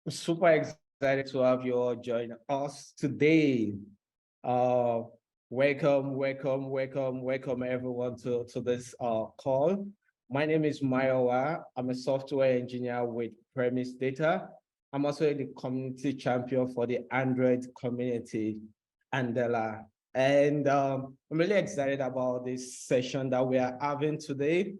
Super excited to have you all join us today. Uh, welcome everyone to this call. My name is Mayowa. I'm a software engineer with Premise Data. I'm also the community champion for the Android community, Andela. And I'm really excited about this session that we are having today,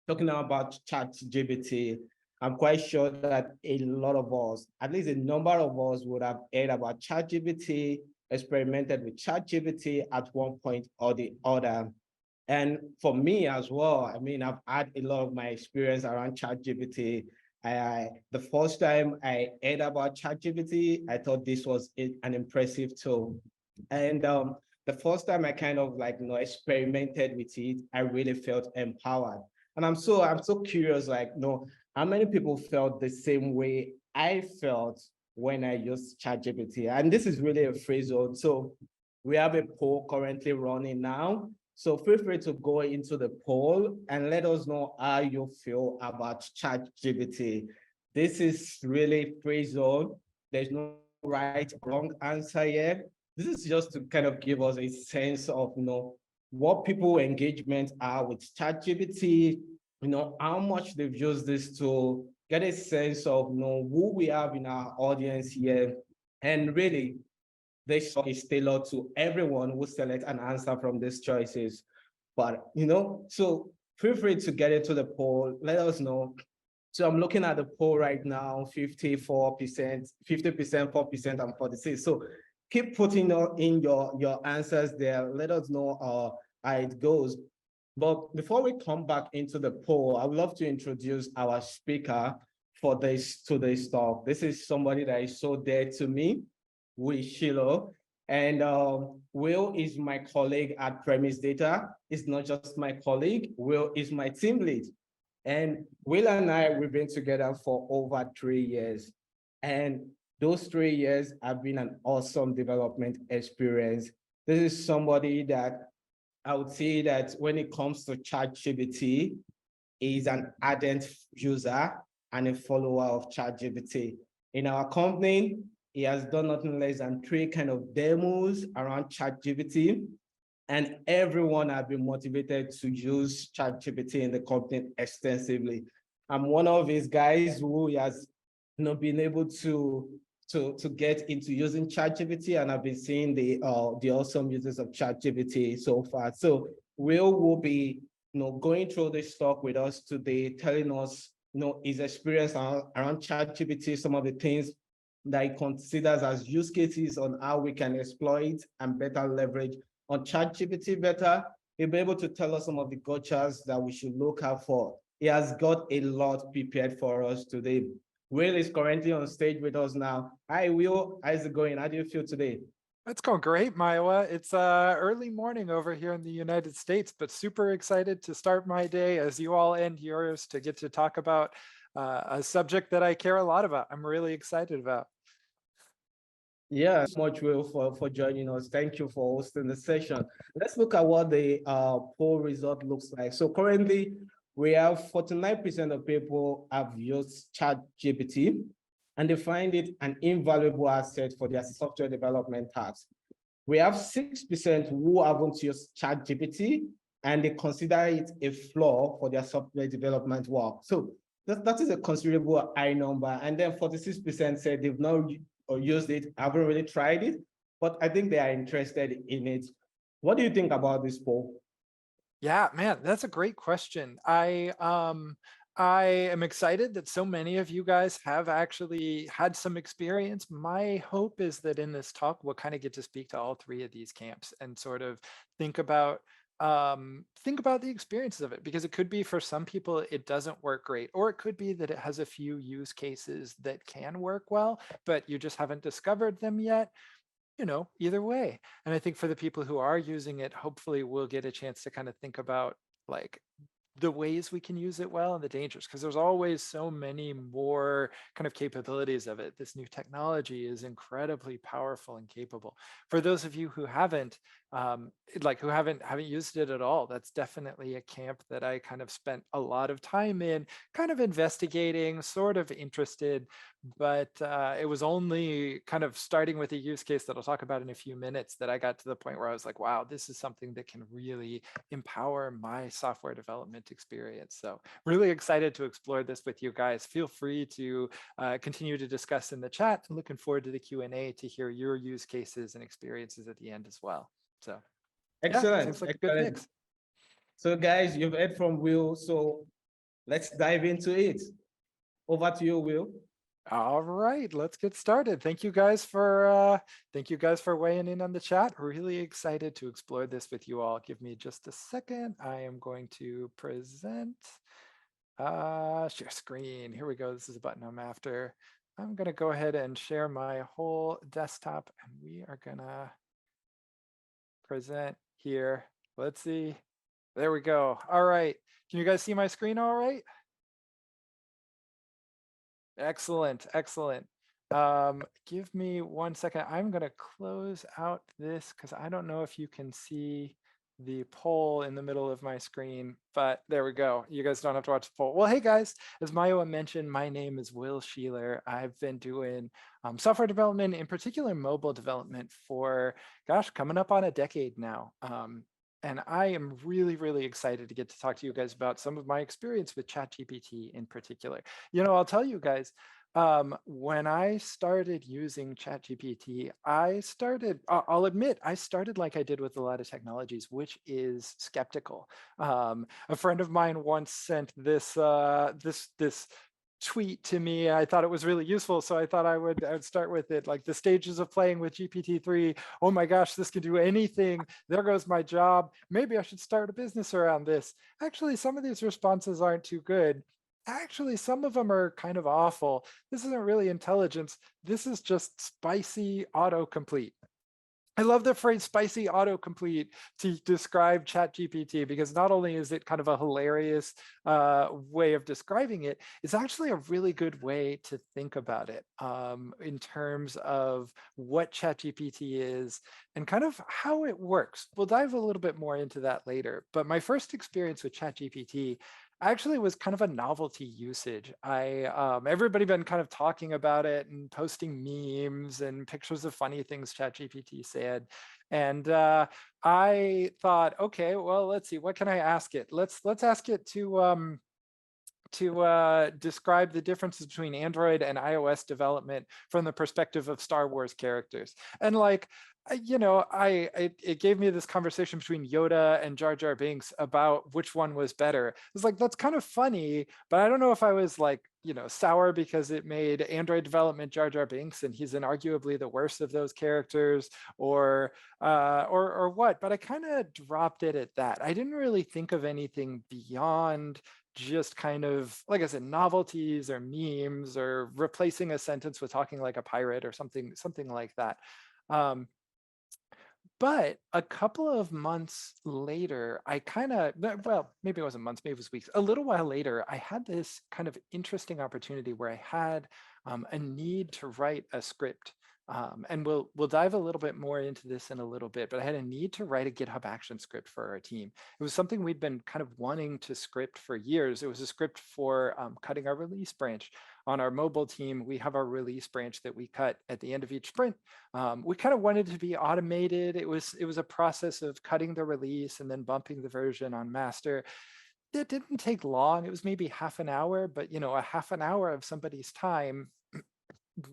talking about ChatGPT. I'm quite sure that a lot of us, at least a number of us, would have heard about ChatGPT, experimented with ChatGPT at one point or the other. And for me as well, I mean, I've had a lot of my experience around ChatGPT. The first time I heard about ChatGPT, I thought this was an impressive tool. And the first time I kind of experimented with it, I really felt empowered. And I'm so curious, how many people felt the same way I felt when I used ChatGPT? And this is really a free zone. So we have a poll currently running now. So feel free to go into the poll and let us know how you feel about ChatGPT. This is really free zone. There's no right or wrong answer yet. This is just to kind of give us a sense of what people engagement are with ChatGPT, how much they've used this to get a sense of who we have in our audience here. And really, this show is tailored to everyone who select an answer from these choices. But so feel free to get into the poll. Let us know. So I'm looking at the poll right now, 54%, 50%, 4%, and 46. So keep putting in your answers there. Let us know how it goes. But before we come back into the poll, I would love to introduce our speaker for today's talk. This is somebody that is so dear to me, with Shiloh. And Will is my colleague at Premise Data. It's not just my colleague, Will is my team lead. And Will and I, we've been together for over 3 years. And those 3 years have been an awesome development experience. This is somebody that I would say that when it comes to ChatGPT, is an ardent user and a follower of ChatGPT. In our company, he has done nothing less than 3 kind of demos around ChatGPT, and everyone has been motivated to use ChatGPT in the company extensively. I'm one of his guys who has been able to get into using ChatGPT, and I've been seeing the awesome uses of ChatGPT so far. So will be going through this talk with us today, telling us his experience around ChatGPT, some of the things that he considers as use cases on how we can exploit and better leverage on ChatGPT better. He'll be able to tell us some of the gotchas that we should look out for. He has got a lot prepared for us today. Will is currently on stage with us now. Hi, Will. How's it going? How do you feel today? It's going great, Maiwa. It's early morning over here in the United States, but super excited to start my day as you all end yours to get to talk about a subject that I care a lot about. I'm really excited about. Yeah, so much, Will, for joining us. Thank you for hosting the session. Let's look at what the poll result looks like. So currently, we have 49% of people have used ChatGPT, and they find it an invaluable asset for their software development tasks. We have 6% who haven't used ChatGPT, and they consider it a flaw for their software development work. So that is a considerable high number. And then 46% said they've not used it, haven't really tried it, but I think they are interested in it. What do you think about this poll? Yeah, man, that's a great question. I am excited that so many of you guys have actually had some experience. My hope is that in this talk, we'll kind of get to speak to all 3 of these camps and sort of think about the experiences of it, because it could be for some people it doesn't work great, or it could be that it has a few use cases that can work well, but you just haven't discovered them yet. Either way. And I think for the people who are using it, hopefully we'll get a chance to kind of think about like the ways we can use it well and the dangers, because there's always so many more kind of capabilities of it. This new technology is incredibly powerful and capable. For those of you who haven't, like who haven't used it at all. That's definitely a camp that I kind of spent a lot of time in, kind of investigating, sort of interested, but it was only kind of starting with a use case that I'll talk about in a few minutes that I got to the point where I was like, wow, this is something that can really empower my software development experience. So really excited to explore this with you guys. Feel free to continue to discuss in the chat, and looking forward to the Q&A to hear your use cases and experiences at the end as well. So yeah, Excellent, seems like a good excellent. mix. So guys, you've heard from Will, so let's dive into it. Over to you, Will. All right, let's get started. Thank you guys for weighing in on the chat. Really excited to explore this with you all. Give me just a second. I am going to present. Share screen. Here we go. This is a button I'm after. I'm going to go ahead and share my whole desktop, and we are going to present here. Let's see. There we go. All right. Can you guys see my screen all right? Excellent, excellent. Give me 1 second. I'm going to close out this because I don't know if you can see the poll in the middle of my screen, but there we go. You guys don't have to watch the poll. Well, hey guys, as Mayowa mentioned, my name is Will Sheeler. I've been doing software development, in particular mobile development, for, gosh, coming up on a decade now. And I am really, really excited to get to talk to you guys about some of my experience with ChatGPT in particular. You know, I'll tell you guys, when I started using ChatGPT, I'll admit, I started like I did with a lot of technologies, which is skeptical. A friend of mine once sent this tweet to me. I thought it was really useful, so I thought I would start with it, like the stages of playing with GPT-3. Oh my gosh, this can do anything. There goes my job. Maybe I should start a business around this. Actually, some of these responses aren't too good. Actually, some of them are kind of awful. This isn't really intelligence. This is just spicy autocomplete. I love the phrase spicy autocomplete to describe ChatGPT, because not only is it kind of a hilarious way of describing it, it's actually a really good way to think about it in terms of what ChatGPT is and kind of how it works. We'll dive a little bit more into that later. But my first experience with ChatGPT actually was kind of a novelty usage. Everybody been kind of talking about it and posting memes and pictures of funny things ChatGPT said, and I thought, okay, well, let's see, what can I ask it? Let's ask it to describe the differences between Android and iOS development from the perspective of Star Wars characters. And like, it gave me this conversation between Yoda and Jar Jar Binks about which one was better. It's like, that's kind of funny, but I don't know if I was like, sour because it made Android development Jar Jar Binks and he's inarguably the worst of those characters, or what. But I kind of dropped it at that. I didn't really think of anything beyond just kind of, like I said, novelties or memes or replacing a sentence with talking like a pirate or something like that. But a couple of months later, well, maybe it wasn't months, maybe it was weeks. A little while later, I had this kind of interesting opportunity where I had a need to write a script. And we'll dive a little bit more into this in a little bit, but I had a need to write a GitHub action script for our team. It was something we'd been kind of wanting to script for years. It was a script for cutting our release branch. On our mobile team, we have our release branch that we cut at the end of each sprint. We kind of wanted to be automated. It was a process of cutting the release and then bumping the version on master. It didn't take long. It was maybe half an hour, but a half an hour of somebody's time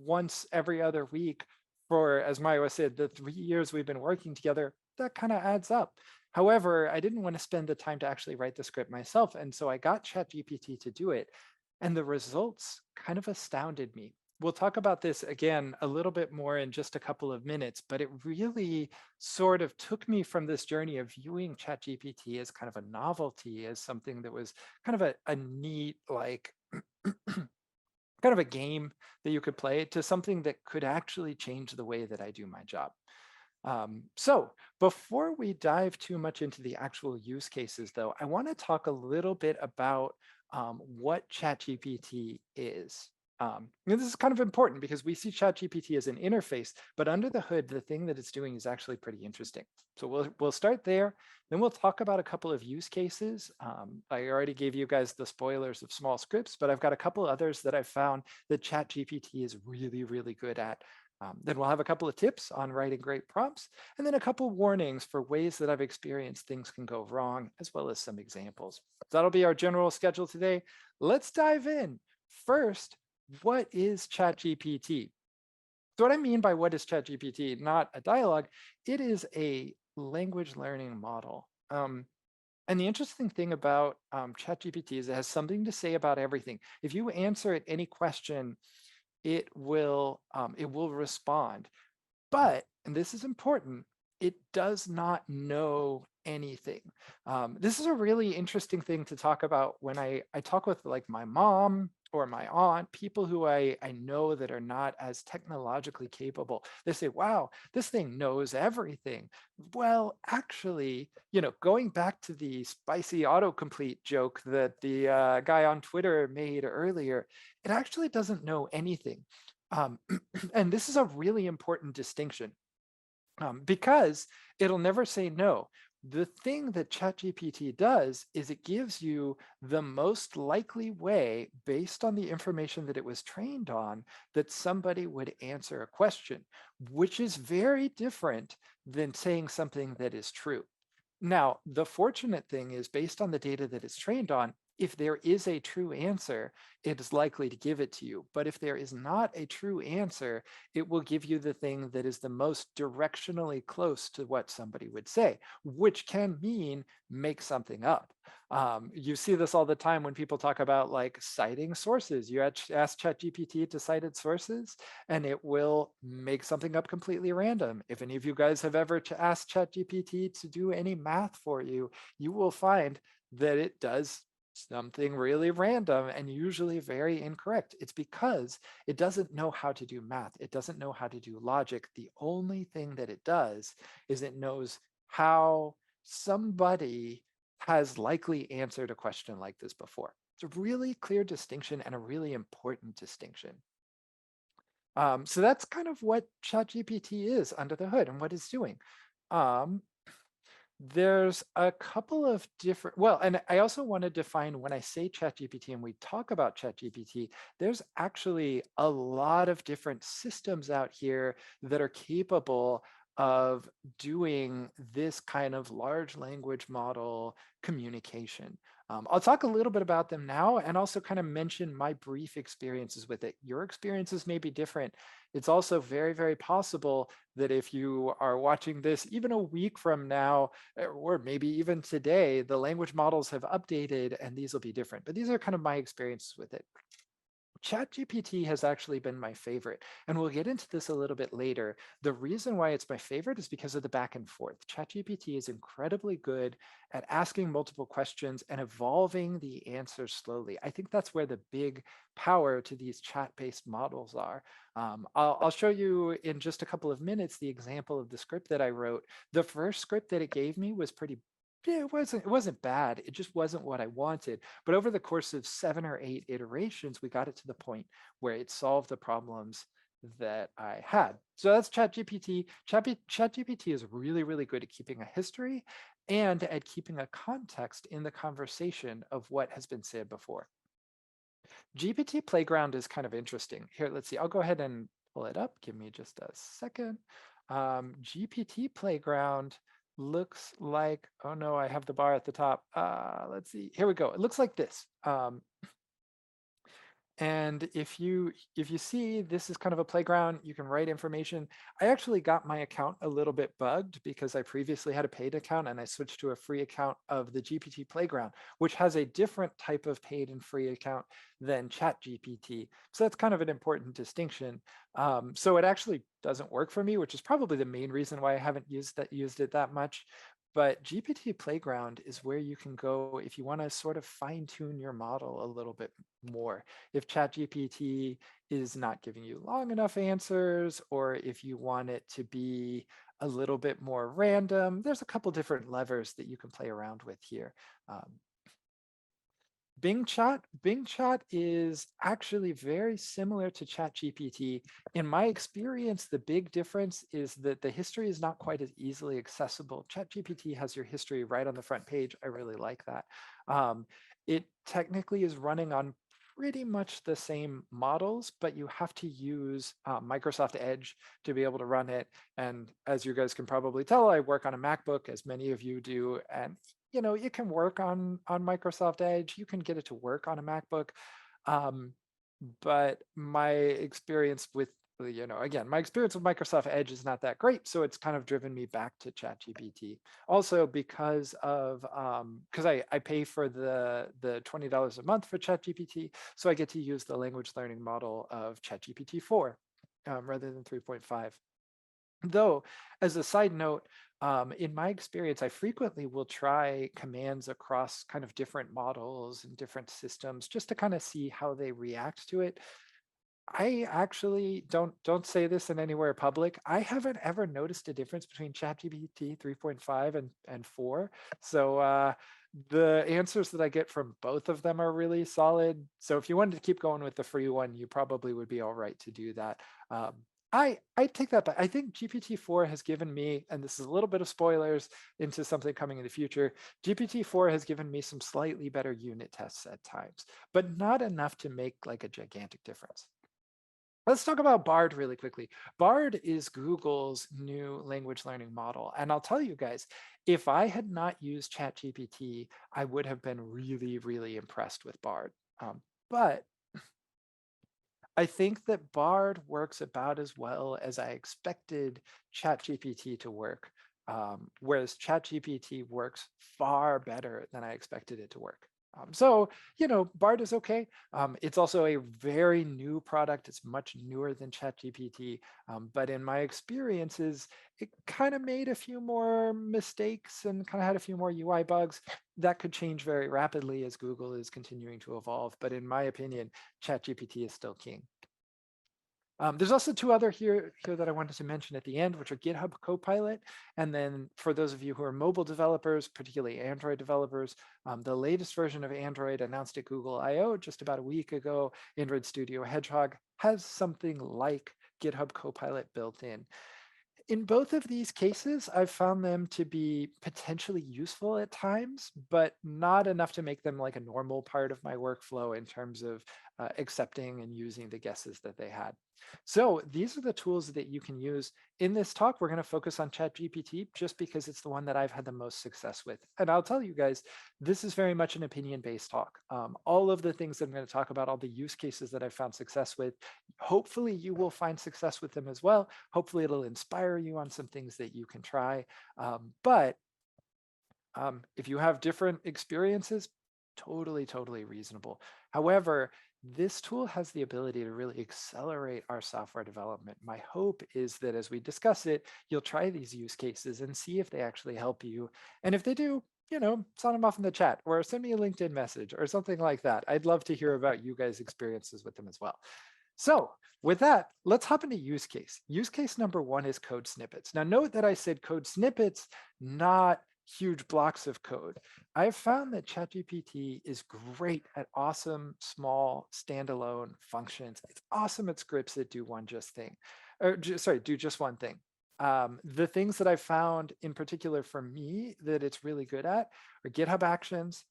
once every other week for, as Mayowa said, the 3 years we've been working together, that kind of adds up. However, I didn't want to spend the time to actually write the script myself. And so I got ChatGPT to do it. And the results kind of astounded me. We'll talk about this again a little bit more in just a couple of minutes, but it really sort of took me from this journey of viewing ChatGPT as kind of a novelty, as something that was kind of a neat, like, kind of a game that you could play, to something that could actually change the way that I do my job. So before we dive too much into the actual use cases, though, I want to talk a little bit about what ChatGPT is. And this is kind of important because we see ChatGPT as an interface, but under the hood, the thing that it's doing is actually pretty interesting. So we'll start there. Then we'll talk about a couple of use cases. I already gave you guys the spoilers of small scripts, but I've got a couple others that I've found that ChatGPT is really, really good at. Then we'll have a couple of tips on writing great prompts, and then a couple warnings for ways that I've experienced things can go wrong, as well as some examples. So that'll be our general schedule today. Let's dive in. First, what is ChatGPT? So what I mean by what is ChatGPT, not a dialogue, it is a language learning model. And the interesting thing about ChatGPT is it has something to say about everything. If you answer it any question, it will respond. But, and this is important, it does not know anything. This is a really interesting thing to talk about when I talk with like my mom or my aunt, people who I know that are not as technologically capable. They say, wow, this thing knows everything. Well, actually, going back to the spicy autocomplete joke that the guy on Twitter made earlier, it actually doesn't know anything. And this is a really important distinction because it'll never say no. The thing that ChatGPT does is it gives you the most likely way, based on the information that it was trained on, that somebody would answer a question, which is very different than saying something that is true. Now, the fortunate thing is, based on the data that it's trained on, if there is a true answer, it is likely to give it to you. But if there is not a true answer, it will give you the thing that is the most directionally close to what somebody would say, which can mean make something up. You see this all the time when people talk about like citing sources. You ask ChatGPT to cite its sources, and it will make something up completely random. If any of you guys have ever asked ChatGPT to do any math for you, you will find that it does something really random and usually very incorrect. It's because it doesn't know how to do math. It doesn't know how to do logic. The only thing that it does is it knows how somebody has likely answered a question like this before. It's a really clear distinction and a really important distinction. So that's kind of what ChatGPT is under the hood and what it's doing. There's a couple of different, well, and I also want to define when I say ChatGPT and we talk about ChatGPT, there's actually a lot of different systems out here that are capable of doing this kind of large language model communication. I'll talk a little bit about them now and also kind of mention my brief experiences with it. Your experiences may be different. It's also very, very possible that if you are watching this even a week from now, or maybe even today, the language models have updated and these will be different. But these are kind of my experiences with it. ChatGPT has actually been my favorite, and we'll get into this a little bit later. The reason why it's my favorite is because of the back and forth. ChatGPT is incredibly good at asking multiple questions and evolving the answers slowly. I think that's where the big power to these chat-based models are. I'll show you in just a couple of minutes the example of the script that I wrote. The first script that it gave me was pretty yeah, it wasn't bad. It just wasn't what I wanted. But over the course of 7 or 8 iterations, we got it to the point where it solved the problems that I had. So that's ChatGPT. ChatGPT is really, really good at keeping a history and at keeping a context in the conversation of what has been said before. GPT Playground is kind of interesting. Here, let's see. I'll go ahead and pull it up. Give me just a second. GPT Playground looks like, oh no, I have the bar at the top. Let's see, here we go. It looks like this. And if you see, this is kind of a playground, you can write information. I actually got my account a little bit bugged because I previously had a paid account and I switched to a free account of the GPT Playground, which has a different type of paid and free account than ChatGPT. So that's kind of an important distinction. So it actually doesn't work for me, which is probably the main reason why I haven't used it that much. But GPT Playground is where you can go if you want to sort of fine tune your model a little bit more. If ChatGPT is not giving you long enough answers, or if you want it to be a little bit more random, there's a couple different levers that you can play around with here. Bing Chat is actually very similar to ChatGPT. In my experience, the big difference is that the history is not quite as easily accessible. ChatGPT has your history right on the front page. I really like that. It technically is running on pretty much the same models, but you have to use Microsoft Edge to be able to run it. And as you guys can probably tell, I work on a MacBook, as many of you do, and it can work on Microsoft Edge. You can get it to work on a MacBook. Um, but my experience with, again, my experience with Microsoft Edge is not that great. So it's kind of driven me back to ChatGPT. Also because I pay for the $20 a month for ChatGPT. So I get to use the language learning model of ChatGPT 4 rather than 3.5. Though, as a side note, in my experience, I frequently will try commands across kind of different models and different systems just to kind of see how they react to it. I actually don't say this in anywhere public. I haven't ever noticed a difference between ChatGPT 3.5 and 4. So the answers that I get from both of them are really solid. So if you wanted to keep going with the free one, you probably would be all right to do that. I take that back. I think GPT-4 has given me, and this is a little bit of spoilers into something coming in the future, GPT-4 has given me some slightly better unit tests at times, but not enough to make like a gigantic difference. Let's talk about Bard really quickly. Bard is Google's new language learning model. And I'll tell you guys, if I had not used ChatGPT, I would have been really, really impressed with Bard. But I think that Bard works about as well as I expected ChatGPT to work, whereas ChatGPT works far better than I expected it to work. So, Bard is okay. It's also a very new product. It's much newer than ChatGPT. But in my experiences, it kind of made a few more mistakes and kind of had a few more UI bugs. That could change very rapidly as Google is continuing to evolve. But in my opinion, ChatGPT is still king. There's also two other here that I wanted to mention at the end, which are GitHub Copilot. And then for those of you who are mobile developers, particularly Android developers, the latest version of Android announced at Google I/O just about a week ago, Android Studio Hedgehog, has something like GitHub Copilot built in. In both of these cases, I've found them to be potentially useful at times, but not enough to make them like a normal part of my workflow in terms of accepting and using the guesses that they had. So these are the tools that you can use. In this talk, we're going to focus on ChatGPT just because it's the one that I've had the most success with. And I'll tell you guys, this is very much an opinion-based talk. All of the things that I'm going to talk about, all the use cases that I've found success with, hopefully you will find success with them as well. Hopefully it'll inspire you on some things that you can try. But if you have different experiences, totally reasonable. However, this tool has the ability to really accelerate our software development. My hope is that as we discuss it, you'll try these use cases and see if they actually help you. And if they do, sound them off in the chat or send me a LinkedIn message or something like that. I'd love to hear about you guys' experiences with them as well. So with that, let's hop into use case. Use case number one is code snippets. Now note that I said code snippets, not huge blocks of code. I've found that ChatGPT is great at awesome, small, standalone functions. It's awesome at scripts that do do just one thing. The things that I've found in particular for me that it's really good at are GitHub Actions.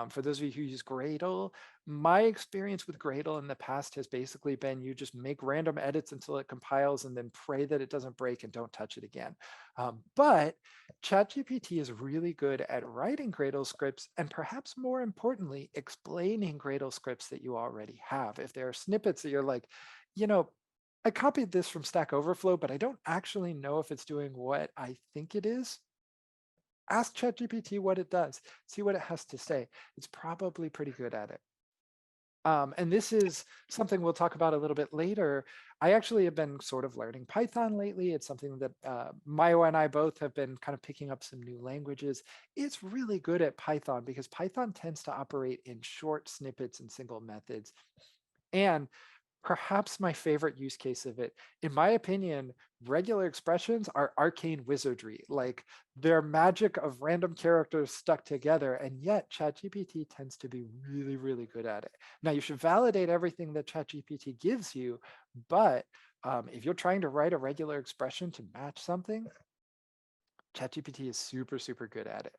For those of you who use Gradle, my experience with Gradle in the past has basically been you just make random edits until it compiles and then pray that it doesn't break and don't touch it again. But ChatGPT is really good at writing Gradle scripts and perhaps more importantly, explaining Gradle scripts that you already have. If there are snippets that you're like, I copied this from Stack Overflow, but I don't actually know if it's doing what I think it is. Ask ChatGPT what it does, see what it has to say. It's probably pretty good at it. And this is something we'll talk about a little bit later. I actually have been sort of learning Python lately. It's something that Mayo and I both have been kind of picking up some new languages. It's really good at Python because Python tends to operate in short snippets and single methods. And perhaps my favorite use case of it. In my opinion, regular expressions are arcane wizardry. Like they're magic of random characters stuck together, and yet ChatGPT tends to be really, really good at it. Now, you should validate everything that ChatGPT gives you, but if you're trying to write a regular expression to match something, ChatGPT is super, super good at it.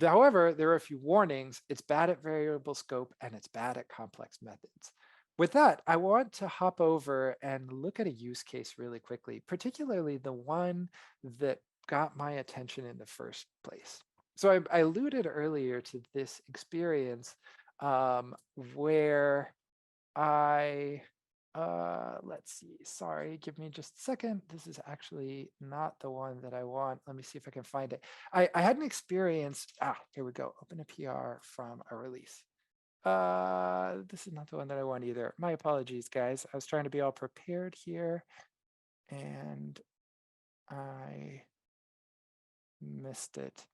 However, there are a few warnings. It's bad at variable scope and it's bad at complex methods. With that, I want to hop over and look at a use case really quickly, particularly the one that got my attention in the first place. So I alluded earlier to this experience where I let's see, sorry, give me just a second. This is actually not the one that I want. Let me see if I can find it. I had an experience. Here we go. Open a PR from a release. This is not the one that I want either. My apologies, guys. I was trying to be all prepared here and I missed it.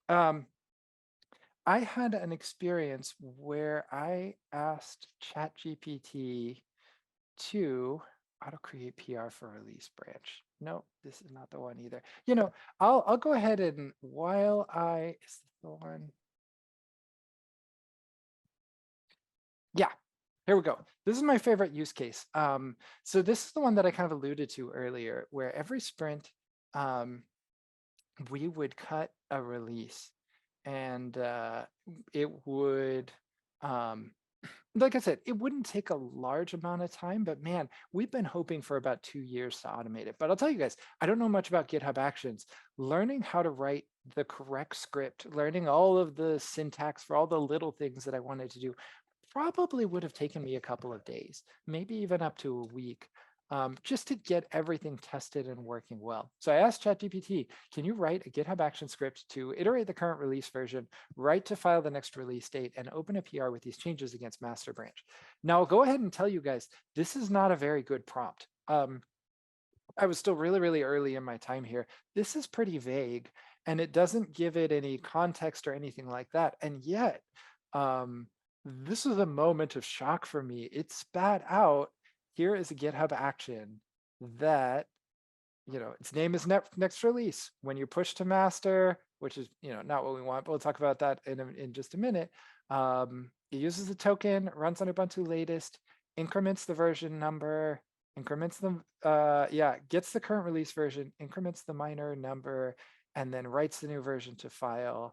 I had an experience where I asked ChatGPT to auto create PR for release branch. No, this is not the one either. I'll go ahead and while is this the one? Yeah, here we go. This is my favorite use case. So this is the one that I kind of alluded to earlier, where every sprint, we would cut a release and it would, like I said, it wouldn't take a large amount of time, but man, we've been hoping for about 2 years to automate it. But I'll tell you guys, I don't know much about GitHub Actions. Learning how to write the correct script, learning all of the syntax for all the little things that I wanted to do, probably would have taken me a couple of days, maybe even up to a week, just to get everything tested and working well. So I asked ChatGPT, can you write a GitHub action script to iterate the current release version, write to file the next release date, and open a PR with these changes against master branch? Now I'll go ahead and tell you guys, this is not a very good prompt. I was still really, really early in my time here. This is pretty vague and it doesn't give it any context or anything like that. And yet, this is a moment of shock for me. It spat out, here is a GitHub action that, its name is next release. When you push to master, which is, not what we want, but we'll talk about that in just a minute. It uses a token, runs on Ubuntu latest, increments the version number, increments the, gets the current release version, increments the minor number, and then writes the new version to file.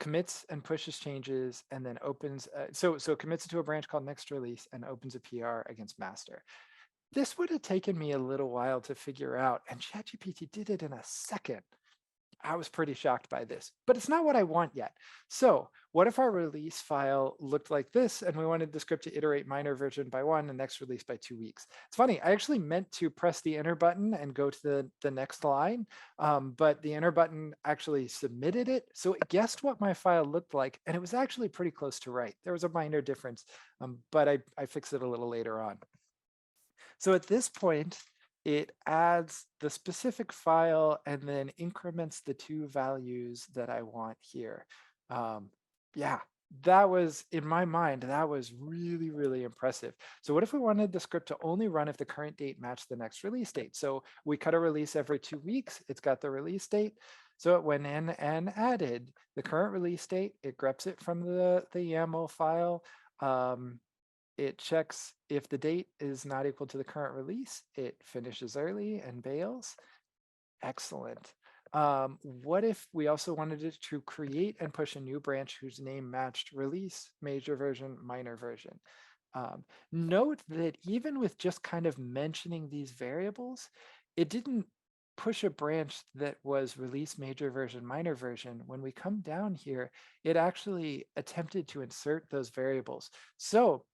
Commits and pushes changes and then opens, so commits it to a branch called next release and opens a PR against master. This would have taken me a little while to figure out, and ChatGPT did it in a second. I was pretty shocked by this, but it's not what I want yet. So what if our release file looked like this and we wanted the script to iterate minor version by 1 and next release by 2 weeks? It's funny, I actually meant to press the enter button and go to the next line, but the enter button actually submitted it. So it guessed what my file looked like, and it was actually pretty close to right. There was a minor difference, but I fixed it a little later on. So at this point, it adds the specific file and then increments the 2 values that I want here. Yeah, that was, in my mind, that was really, really impressive. So what if we wanted the script to only run if the current date matched the next release date? So we cut a release every 2 weeks. It's got the release date. So it went in and added the current release date. It greps it from the YAML file. It checks if the date is not equal to the current release, it finishes early and bails. Excellent. What if we also wanted it to create and push a new branch whose name matched release, major version, minor version? Note that even with just kind of mentioning these variables, it didn't push a branch that was release, major version, minor version. When we come down here, it actually attempted to insert those variables. So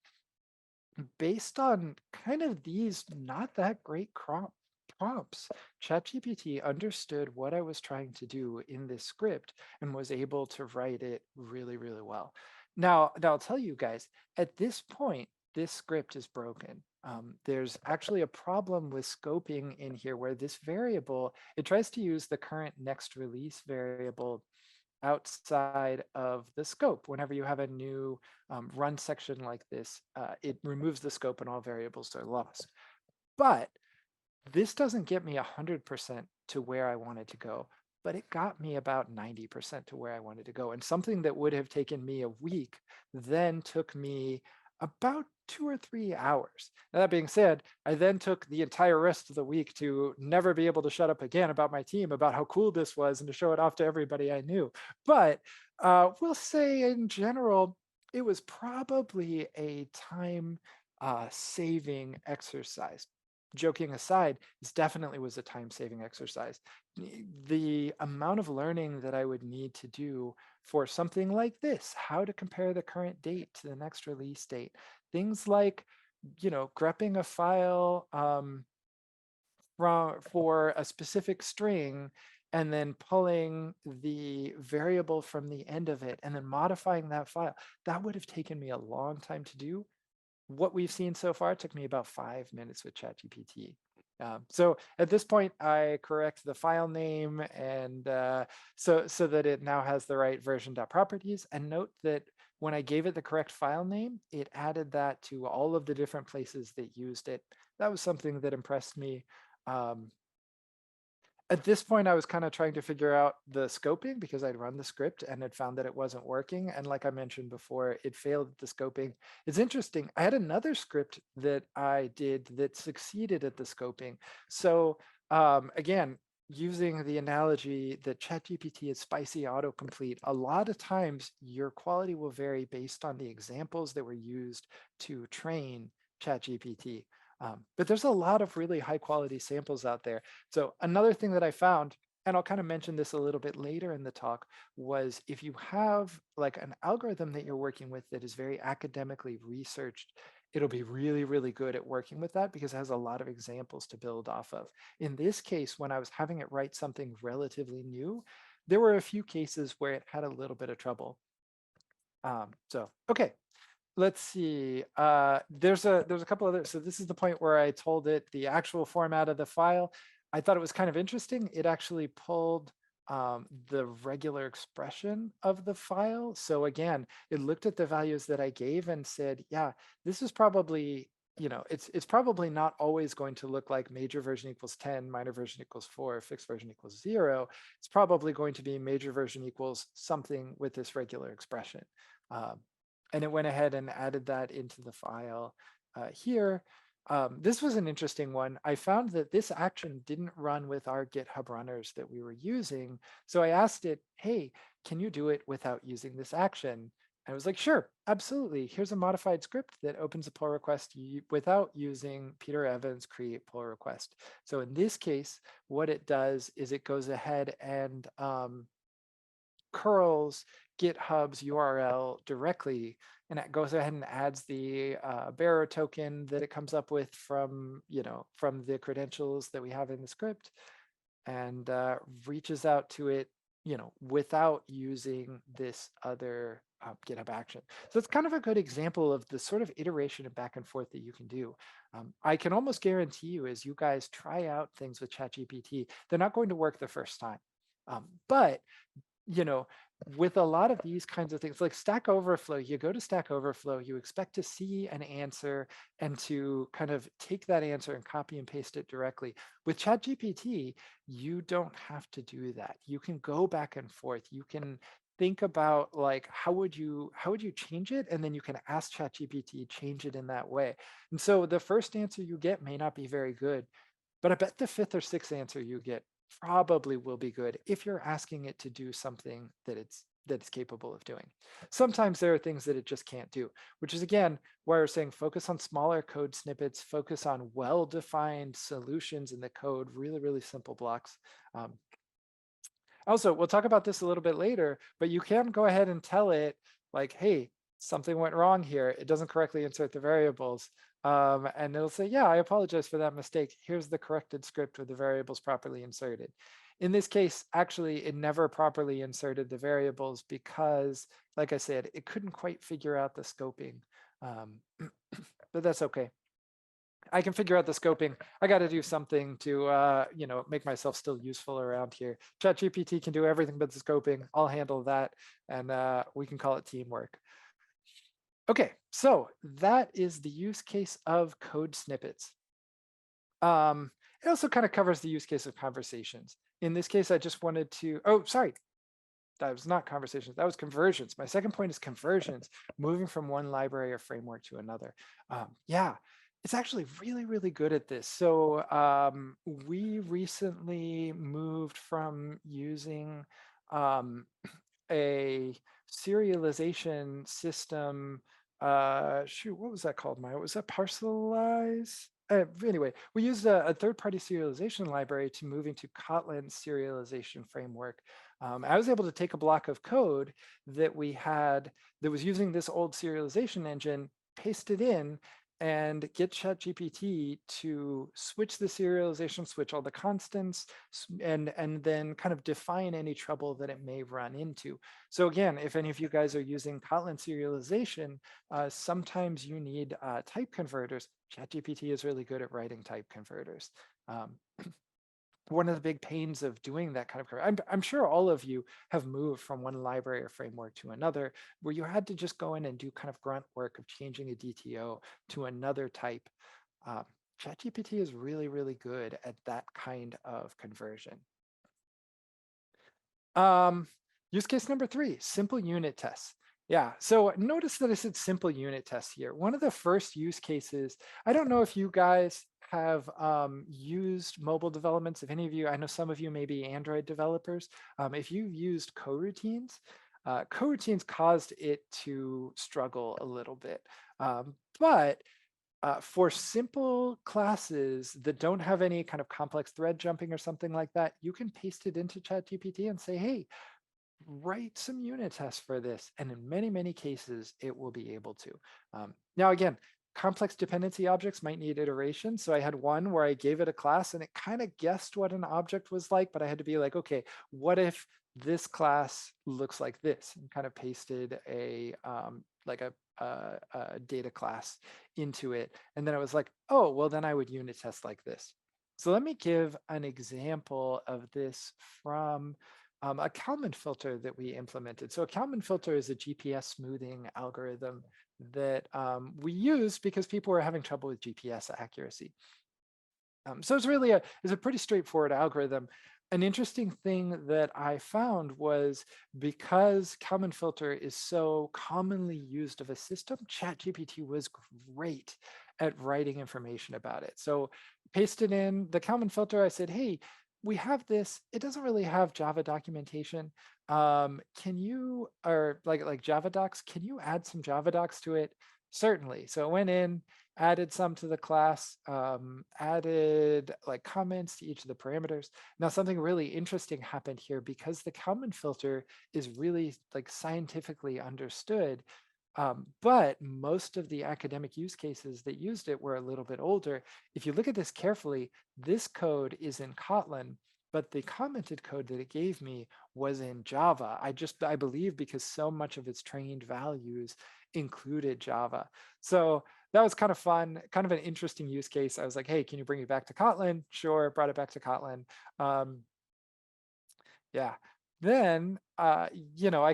based on kind of these not that great prompts, ChatGPT understood what I was trying to do in this script and was able to write it really, really well. Now I'll tell you guys, at this point, this script is broken. There's actually a problem with scoping in here where this variable, it tries to use the current next release variable outside of the scope. Whenever you have a new run section like this, it removes the scope and all variables are lost. But this doesn't get me 100% to where I wanted to go, but it got me about 90% to where I wanted to go. And something that would have taken me a week then took me about 2 or 3 hours. Now, that being said, I then took the entire rest of the week to never be able to shut up again about my team, about how cool this was, and to show it off to everybody I knew. But we'll say in general, it was probably a time saving exercise. Joking aside, this definitely was a time-saving exercise. The amount of learning that I would need to do for something like this, how to compare the current date to the next release date, things like, grepping a file for a specific string and then pulling the variable from the end of it and then modifying that file, that would have taken me a long time to do. What we've seen so far took me about 5 minutes with ChatGPT. So at this point, I correct the file name and so that it now has the right version.properties. And note that when I gave it the correct file name, it added that to all of the different places that used it. That was something that impressed me. At this point, I was kind of trying to figure out the scoping because I'd run the script and had found that it wasn't working. And like I mentioned before, it failed at the scoping. It's interesting. I had another script that I did that succeeded at the scoping. So again, using the analogy that ChatGPT is spicy autocomplete, a lot of times your quality will vary based on the examples that were used to train ChatGPT. But there's a lot of really high quality samples out there. So another thing that I found, and I'll kind of mention this a little bit later in the talk, was if you have like an algorithm that you're working with that is very academically researched, it'll be really, really good at working with that because it has a lot of examples to build off of. In this case, when I was having it write something relatively new, there were a few cases where it had a little bit of trouble. Okay, let's see. There's a couple other. So this is the point where I told it the actual format of the file. I thought it was kind of interesting. It actually pulled the regular expression of the file. So again, it looked at the values that I gave and said, yeah, this is probably, it's probably not always going to look like major version equals 10, minor version equals 4, fixed version equals 0. It's probably going to be major version equals something with this regular expression. And it went ahead and added that into the file here. This was an interesting one. I found that this action didn't run with our GitHub runners that we were using. So I asked it, hey, can you do it without using this action? I was like, sure, absolutely. Here's a modified script that opens a pull request without using Peter Evans create pull request. So in this case, what it does is it goes ahead and curls GitHub's URL directly, and it goes ahead and adds the bearer token that it comes up with from the credentials that we have in the script, and reaches out to it without using this other GitHub action. So it's kind of a good example of the sort of iteration and back and forth that you can do. I can almost guarantee you, as you guys try out things with ChatGPT, they're not going to work the first time. But with a lot of these kinds of things like Stack Overflow, you go to Stack Overflow, you expect to see an answer and to kind of take that answer and copy and paste it directly. With ChatGPT, you don't have to do that. You can go back and forth. You can think about like, how would you change it? And then you can ask ChatGPT, change it in that way. And so the first answer you get may not be very good, but I bet the fifth or sixth answer you get probably will be good if you're asking it to do something that it's capable of doing. Sometimes there are things that it just can't do, which is again why we're saying focus on smaller code snippets, focus on well-defined solutions in the code, really, really simple blocks. Also, we'll talk about this a little bit later, but you can go ahead and tell it like, hey, something went wrong here. It doesn't correctly insert the variables. And it'll say, yeah, I apologize for that mistake. Here's the corrected script with the variables properly inserted. In this case, actually, it never properly inserted the variables because, like I said, it couldn't quite figure out the scoping. But that's okay. I can figure out the scoping. I got to do something to, make myself still useful around here. ChatGPT can do everything but the scoping. I'll handle that, and we can call it teamwork. Okay, so that is the use case of code snippets. It also kind of covers the use case of conversations. In this case, I just wanted to, oh, sorry, that was not conversations, that was conversions. My second point is conversions, moving from one library or framework to another. Yeah, it's actually really, really good at this. So we recently moved from using a serialization system. Shoot, what was that called, Maya? Was that Parcelize? Anyway, we used a third-party serialization library to moving to Kotlin serialization framework. I was able to take a block of code that we had that was using this old serialization engine, paste it in, and get ChatGPT to switch the serialization, switch all the constants, and then kind of define any trouble that it may run into. So again, if any of you guys are using Kotlin serialization, sometimes you need type converters. ChatGPT is really good at writing type converters. One of the big pains of doing that kind of, I'm sure all of you have moved from one library or framework to another, where you had to just go in and do kind of grunt work of changing a DTO to another type. ChatGPT is really, really good at that kind of conversion. Use case number 3, simple unit tests. Yeah, so notice that I said simple unit tests here. One of the first use cases, I don't know if you guys have used mobile developments. If any of you, I know some of you may be Android developers. If you've used coroutines, coroutines caused it to struggle a little bit. But for simple classes that don't have any kind of complex thread jumping or something like that, you can paste it into ChatGPT and say, hey, write some unit tests for this. And in many, many cases, it will be able to. Now, again, complex dependency objects might need iteration. So I had one where I gave it a class and it kind of guessed what an object was like, but I had to be like, okay, what if this class looks like this? And kind of pasted a data class into it. And then I was like, oh, well, then I would unit test like this. So let me give an example of this from a Kalman filter that we implemented. So a Kalman filter is a GPS smoothing algorithm that we use because people were having trouble with GPS accuracy. So it's really a pretty straightforward algorithm. An interesting thing that I found was because Kalman filter is so commonly used of a system, ChatGPT was great at writing information about it. So pasted in the Kalman filter, I said, hey, we have this, it doesn't really have Java documentation. Can you, or like Java docs, can you add some Java docs to it? Certainly. So it went in, added some to the class, added like comments to each of the parameters. Now, something really interesting happened here because the Kalman filter is really like scientifically understood. But most of the academic use cases that used it were a little bit older. If you look at this carefully, this code is in Kotlin, but the commented code that it gave me was in Java. I believe because so much of its trained values included Java. So that was kind of fun, kind of an interesting use case. I was like, hey, can you bring it back to Kotlin? Sure, brought it back to Kotlin. Yeah. Then, I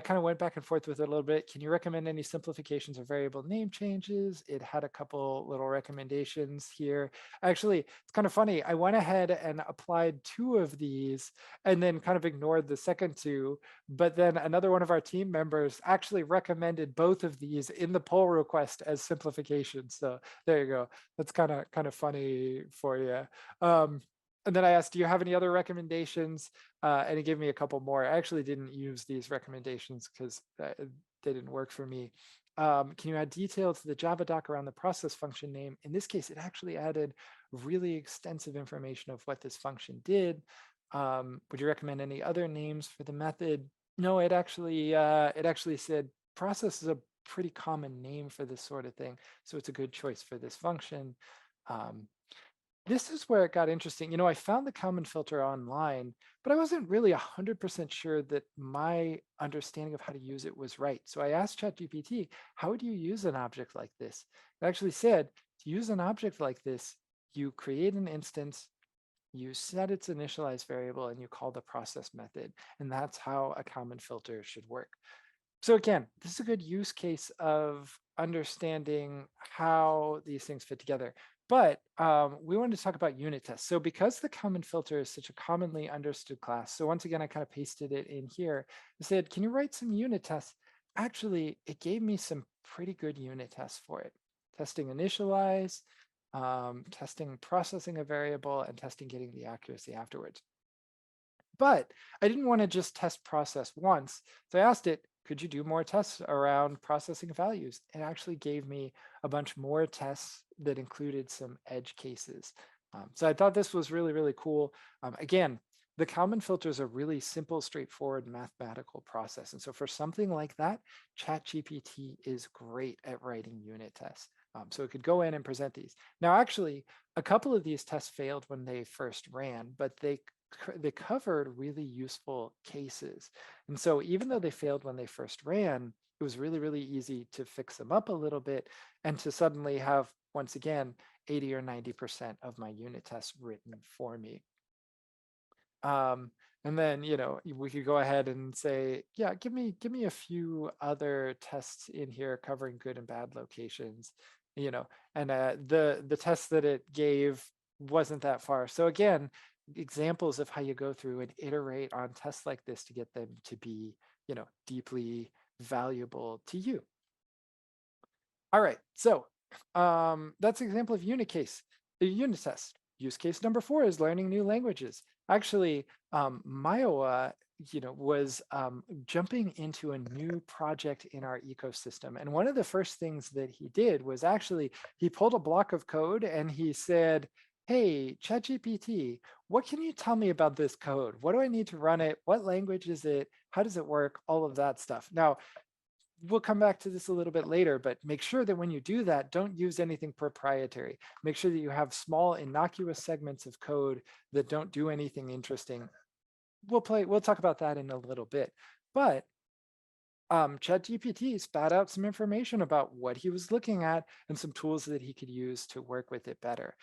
kind of went back and forth with it a little bit. Can you recommend any simplifications or variable name changes? It had a couple little recommendations here. Actually, it's kind of funny. I went ahead and applied 2 of these and then kind of ignored the second 2. But then another one of our team members actually recommended both of these in the pull request as simplifications. So there you go. That's kind of funny for you. And then I asked, do you have any other recommendations? And he gave me a couple more. I actually didn't use these recommendations because they didn't work for me. Can you add detail to the Java doc around the process function name? In this case, it actually added really extensive information of what this function did. Would you recommend any other names for the method? No, it actually said process is a pretty common name for this sort of thing. So it's a good choice for this function. This is where it got interesting. I found the Kalman filter online, but I wasn't really 100% sure that my understanding of how to use it was right. So I asked ChatGPT, how would you use an object like this? It actually said, to use an object like this, you create an instance, you set its initialized variable, and you call the process method. And that's how a common filter should work. So again, this is a good use case of understanding how these things fit together. But we wanted to talk about unit tests. So because the common filter is such a commonly understood class, so once again, I kind of pasted it in here. I said, can you write some unit tests? Actually, it gave me some pretty good unit tests for it. Testing initialize, testing processing a variable, and testing getting the accuracy afterwards. But I didn't want to just test process once. So I asked it, could you do more tests around processing values? It actually gave me a bunch more tests that included some edge cases. So I thought this was really, really cool. Again, the common filter is a really simple, straightforward mathematical process. And so for something like that, ChatGPT is great at writing unit tests. So it could go in and present these. Now, actually, a couple of these tests failed when they first ran, but they covered really useful cases. And so even though they failed when they first ran, it was really, really easy to fix them up a little bit and to suddenly have, once again, 80 or 90% of my unit tests written for me. And then, we could go ahead and say, yeah, give me a few other tests in here covering good and bad locations, and the test that it gave wasn't that far. So again, examples of how you go through and iterate on tests like this to get them to be, deeply valuable to you. All right, so that's an example of unit test. Use case number 4 is learning new languages. Actually, Miowa, was jumping into a new project in our ecosystem. And one of the first things that he did was actually, he pulled a block of code and he said, hey, ChatGPT, what can you tell me about this code? What do I need to run it? What language is it? How does it work? All of that stuff. Now, we'll come back to this a little bit later, but make sure that when you do that, don't use anything proprietary. Make sure that you have small innocuous segments of code that don't do anything interesting. We'll talk about that in a little bit. But ChatGPT spat out some information about what he was looking at and some tools that he could use to work with it better.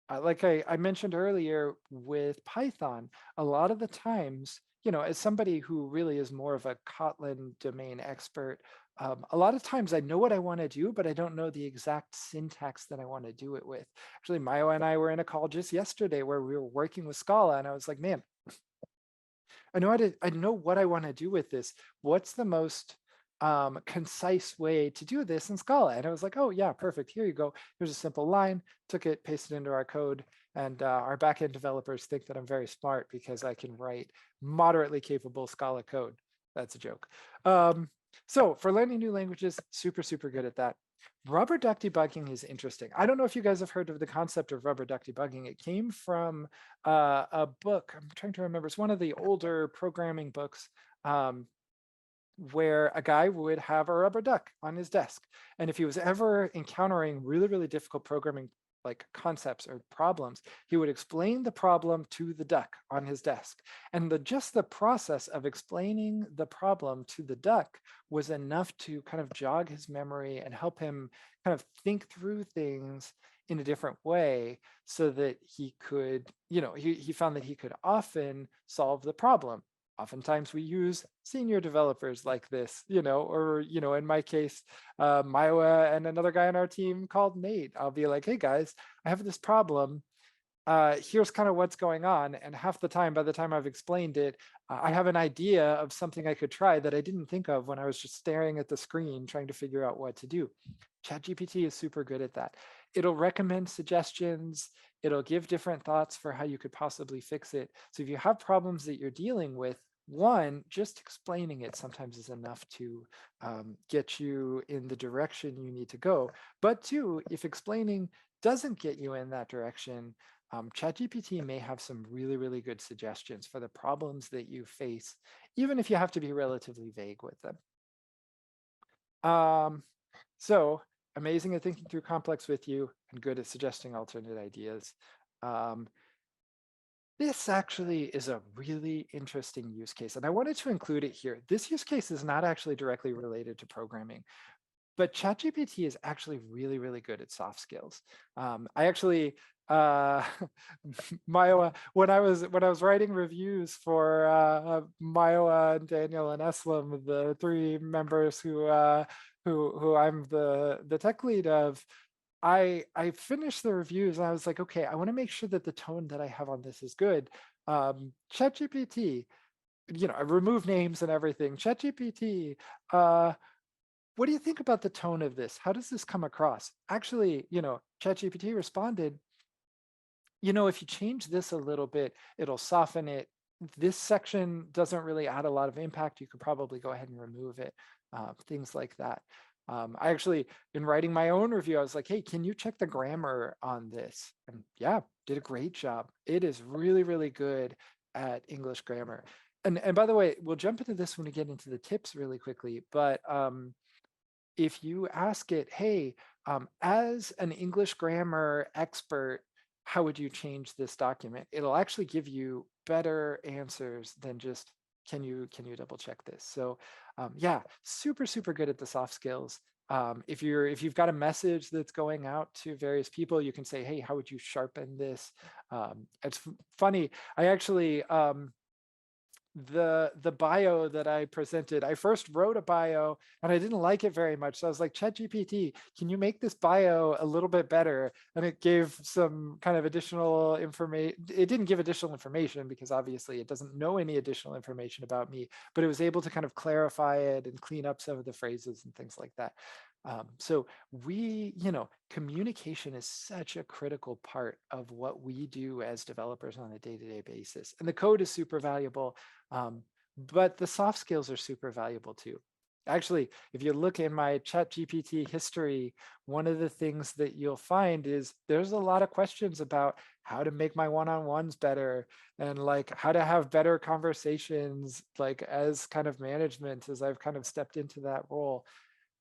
Like I mentioned earlier with Python, a lot of the times, as somebody who really is more of a Kotlin domain expert, a lot of times I know what I want to do, but I don't know the exact syntax that I want to do it with. Actually, Mayo and I were in a call just yesterday where we were working with Scala, and I was like, man, I know what I want to do with this. What's the most concise way to do this in Scala? And I was like, oh yeah, perfect. Here you go. Here's a simple line. Took it, pasted it into our code. And our backend developers think that I'm very smart because I can write moderately capable Scala code. That's a joke. So for learning new languages, super, super good at that. Rubber duck debugging is interesting. I don't know if you guys have heard of the concept of rubber duck debugging. It came from a book. I'm trying to remember. It's one of the older programming books where a guy would have a rubber duck on his desk. And if he was ever encountering really, really difficult programming like concepts or problems, he would explain the problem to the duck on his desk. And just the process of explaining the problem to the duck was enough to kind of jog his memory and help him kind of think through things in a different way so that he could, he found that he could often solve the problem. Oftentimes we use senior developers like this, or, in my case, Miowa and another guy on our team called Nate. I'll be like, hey guys, I have this problem. Here's kind of what's going on. And half the time, by the time I've explained it, I have an idea of something I could try that I didn't think of when I was just staring at the screen trying to figure out what to do. ChatGPT is super good at that. It'll recommend suggestions. It'll give different thoughts for how you could possibly fix it. So if you have problems that you're dealing with, one, just explaining it sometimes is enough to get you in the direction you need to go. But two, if explaining doesn't get you in that direction, ChatGPT may have some really, really good suggestions for the problems that you face, even if you have to be relatively vague with them. So amazing at thinking through complex with you and good at suggesting alternate ideas. This actually is a really interesting use case, and I wanted to include it here. This use case is not actually directly related to programming, but ChatGPT is actually really, really good at soft skills. I actually, uh, when I was writing reviews for Mioa and Daniel and Eslam, the three members who I'm the tech lead of, I finished the reviews and I was like, okay, I want to make sure that the tone that I have on this is good. ChatGPT, I removed names and everything. ChatGPT, what do you think about the tone of this? How does this come across? Actually, ChatGPT responded, if you change this a little bit, it'll soften it. This section doesn't really add a lot of impact. You could probably go ahead and remove it, things like that. I actually, in writing my own review, I was like, hey, can you check the grammar on this? And yeah, did a great job. It is really, really good at English grammar. And by the way, we'll jump into this when we get into the tips really quickly, but if you ask it, hey, as an English grammar expert, how would you change this document? It'll actually give you better answers than just, can you double check this? So yeah, super, super good at the soft skills. If you've got a message that's going out to various people, you can say, hey, how would you sharpen this? It's funny. I actually, the bio that I presented, I first wrote a bio and I didn't like it very much. So I was like, ChatGPT, can you make this bio a little bit better? And it gave some kind of additional information. It didn't give additional information because obviously it doesn't know any additional information about me, but it was able to kind of clarify it and clean up some of the phrases and things like that. So communication is such a critical part of what we do as developers on a day-to-day basis. And the code is super valuable, but the soft skills are super valuable too. Actually, if you look in my ChatGPT history, one of the things that you'll find is there's a lot of questions about how to make my one-on-ones better and like how to have better conversations, like as kind of management, as I've kind of stepped into that role.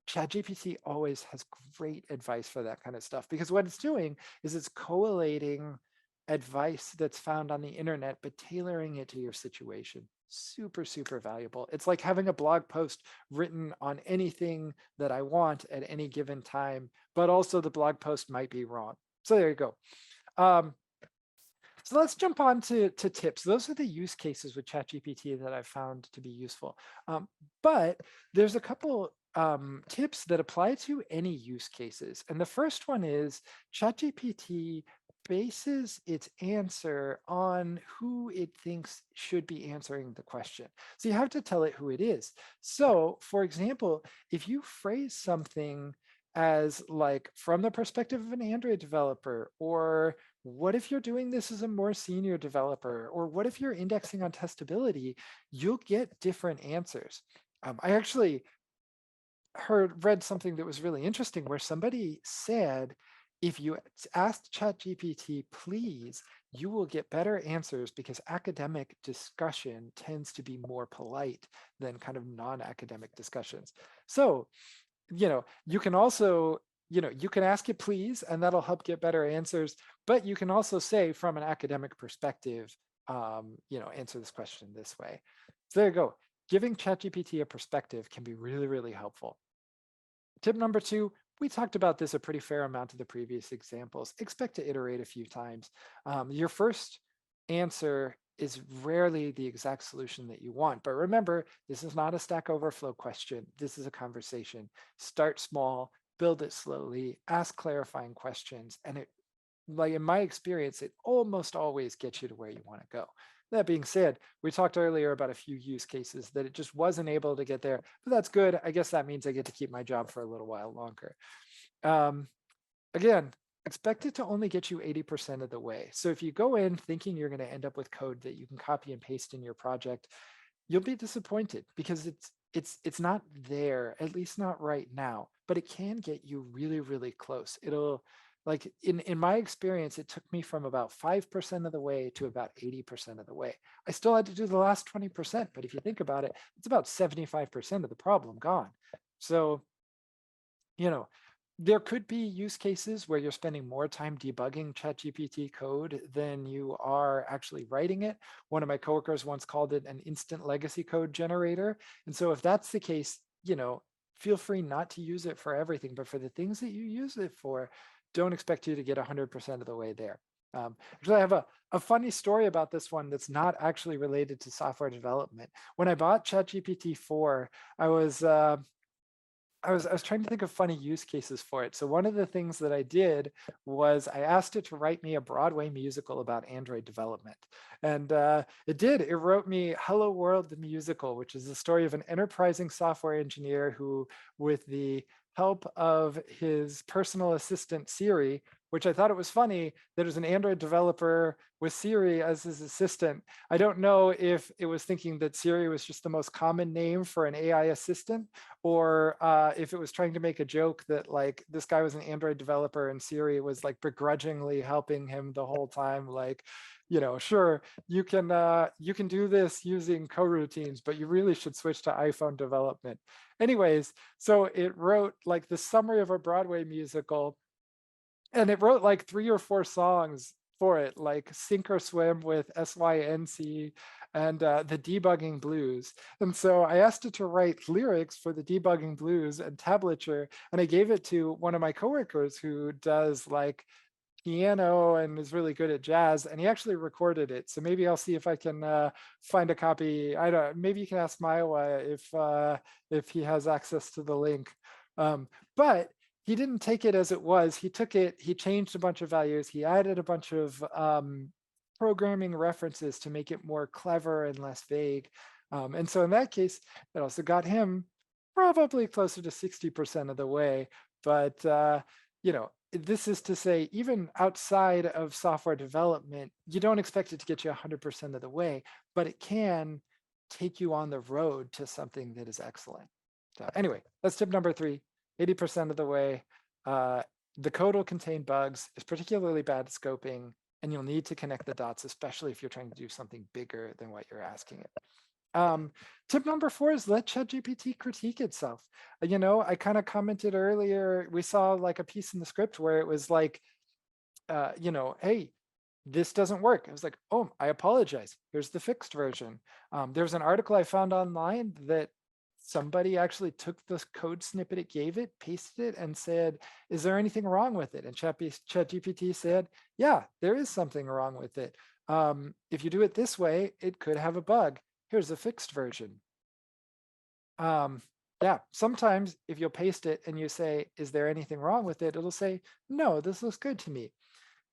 ChatGPT always has great advice for that kind of stuff because what it's doing is it's collating advice that's found on the internet, but tailoring it to your situation. Super, super valuable. It's like having a blog post written on anything that I want at any given time, but also the blog post might be wrong. So there you go. So let's jump on to tips. Those are the use cases with ChatGPT that I've found to be useful. But there's a couple tips that apply to any use cases. And the first one is ChatGPT bases its answer on who it thinks should be answering the question. So you have to tell it who it is. So for example, if you phrase something as like from the perspective of an Android developer, or what if you're doing this as a more senior developer, or what if you're indexing on testability, you'll get different answers. I actually read something that was really interesting where somebody said, if you asked ChatGPT, please, you will get better answers because academic discussion tends to be more polite than kind of non-academic discussions. So, you can also, you can ask it please, and that'll help get better answers, but you can also say from an academic perspective, answer this question this way. So there you go. Giving ChatGPT a perspective can be really, really helpful. Tip number 2, we talked about this a pretty fair amount of the previous examples. Expect to iterate a few times. Your first answer is rarely the exact solution that you want. But remember, this is not a Stack Overflow question. This is a conversation. Start small, build it slowly, ask clarifying questions. And it, like in my experience, it almost always gets you to where you want to go. That being said, we talked earlier about a few use cases that it just wasn't able to get there, but that's good. I guess that means I get to keep my job for a little while longer. Again, expect it to only get you 80% of the way. So if you go in thinking you're going to end up with code that you can copy and paste in your project, you'll be disappointed because it's not there, at least not right now, but it can get you really, really close. It'll, like in my experience, it took me from about 5% of the way to about 80% of the way. I still had to do the last 20%, but if you think about it, it's about 75% of the problem gone. So, there could be use cases where you're spending more time debugging ChatGPT code than you are actually writing it. One of my coworkers once called it an instant legacy code generator. And so if that's the case, feel free not to use it for everything, but for the things that you use it for, don't expect you to get 100% of the way there. Actually, I have a funny story about this one that's not actually related to software development. When I bought ChatGPT 4, I was trying to think of funny use cases for it. So one of the things that I did was I asked it to write me a Broadway musical about Android development. And it did. It wrote me Hello World, the musical, which is the story of an enterprising software engineer who, with the help of his personal assistant Siri, which I thought it was funny that it was an Android developer with Siri as his assistant. I don't know if it was thinking that Siri was just the most common name for an AI assistant, or if it was trying to make a joke that like this guy was an Android developer and Siri was like begrudgingly helping him the whole time. Like, sure, you can do this using coroutines, but you really should switch to iPhone development. Anyways, so it wrote like the summary of a Broadway musical, and it wrote like 3 or 4 songs for it, like Sink or Swim with SYNC and the Debugging Blues. And so I asked it to write lyrics for the Debugging Blues and tablature, and I gave it to one of my coworkers who does like piano and is really good at jazz, and he actually recorded it. So maybe I'll see if I can find a copy. I don't. Maybe you can ask Maiwa if he has access to the link. But he didn't take it as it was. He took it. He changed a bunch of values. He added a bunch of programming references to make it more clever and less vague. And so in that case, it also got him probably closer to 60% of the way. But this is to say, even outside of software development, you don't expect it to get you 100% of the way, but it can take you on the road to something that is excellent. So anyway, that's tip number 3, 80% of the way. The code will contain bugs, it's particularly bad at scoping, and you'll need to connect the dots, especially if you're trying to do something bigger than what you're asking it. Tip number 4 is let ChatGPT critique itself. I kind of commented earlier, we saw like a piece in the script where it was like, hey, this doesn't work. I was like, oh, I apologize. Here's the fixed version. There's an article I found online that somebody actually took the code snippet it gave it, pasted it, and said, is there anything wrong with it? And ChatGPT said, yeah, there is something wrong with it. If you do it this way, it could have a bug. Here's a fixed version. Yeah, sometimes if you'll paste it and you say, is there anything wrong with it? It'll say, no, this looks good to me.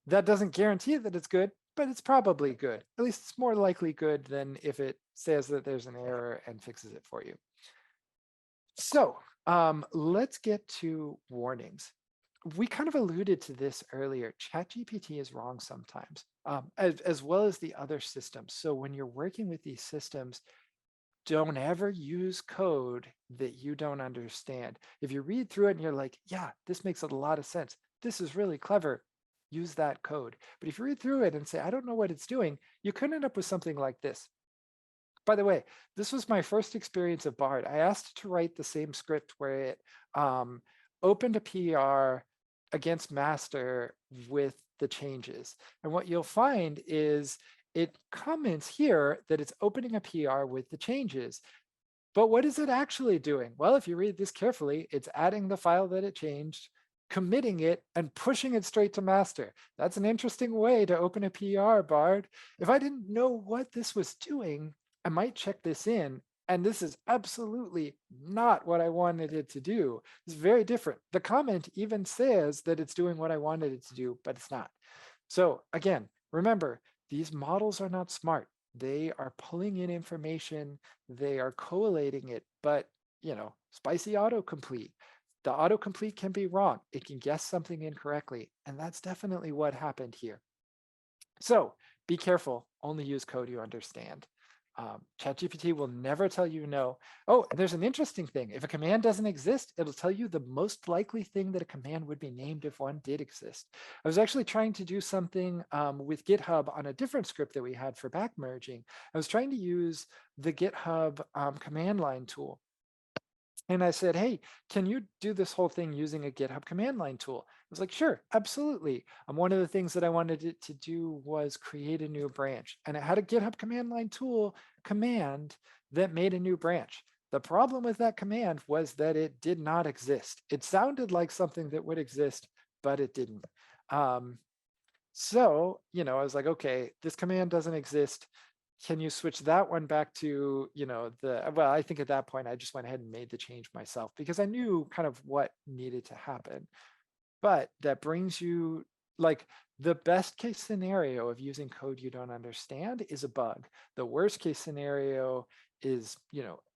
That doesn't guarantee that it's good, but it's probably good. At least it's more likely good than if it says that there's an error and fixes it for you. So let's get to warnings. We kind of alluded to this earlier. ChatGPT is wrong sometimes, as well as the other systems. So when you're working with these systems, don't ever use code that you don't understand. If you read through it and you're like, yeah, this makes a lot of sense, this is really clever, use that code. But if you read through it and say, I don't know what it's doing, you could end up with something like this. By the way, this was my first experience of Bard. I asked it to write the same script where it opened a PR against master with the changes. And what you'll find is it comments here that it's opening a PR with the changes. But what is it actually doing? Well, if you read this carefully, it's adding the file that it changed, committing it, and pushing it straight to master. That's an interesting way to open a PR, Bard. If I didn't know what this was doing, I might check this in, and this is absolutely not what I wanted it to do. It's very different. The comment even says that it's doing what I wanted it to do, but it's not. So again, remember, these models are not smart. They are pulling in information, they are collating it, but spicy autocomplete. The autocomplete can be wrong. It can guess something incorrectly, and that's definitely what happened here. So be careful, only use code you understand. ChatGPT will never tell you no. Oh, and there's an interesting thing. If a command doesn't exist, it'll tell you the most likely thing that a command would be named if one did exist. I was actually trying to do something with GitHub on a different script that we had for back merging. I was trying to use the GitHub command line tool. And I said, hey, can you do this whole thing using a GitHub command line tool? I was like, sure, absolutely. One of the things that I wanted it to do was create a new branch. And it had a GitHub command line tool command that made a new branch. The problem with that command was that it did not exist. It sounded like something that would exist, but it didn't. Um, so, I was like, okay, this command doesn't exist. Can you switch that one back to, well, I think at that point I just went ahead and made the change myself because I knew kind of what needed to happen. But that brings you, like, the best case scenario of using code you don't understand is a bug. The worst case scenario is,